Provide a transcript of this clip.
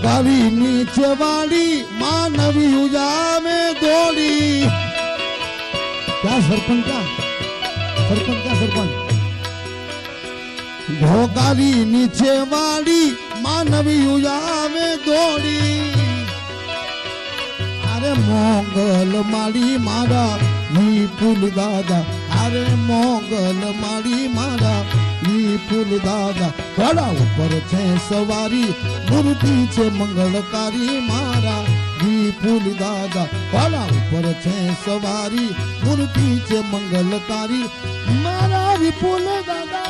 घोघारी नीचे वाली मानवी उजा में दौड़ी। क्या सरपंच क्या सरपंच घोघारी नीचे वाली मानवी उजा में दौड़ी। अरे मोंगल माड़ी मारा विपुल दादा, अरे मोंगल माड़ी मारा विपुल दादा। घोड़ा ऊपर छे सवारी मूर्ति छे मंगलकारी मारा विपुल दादा। घोड़ा ऊपर छे सवारी मूर्ति छे मंगलकारी मारा विपुल दादा।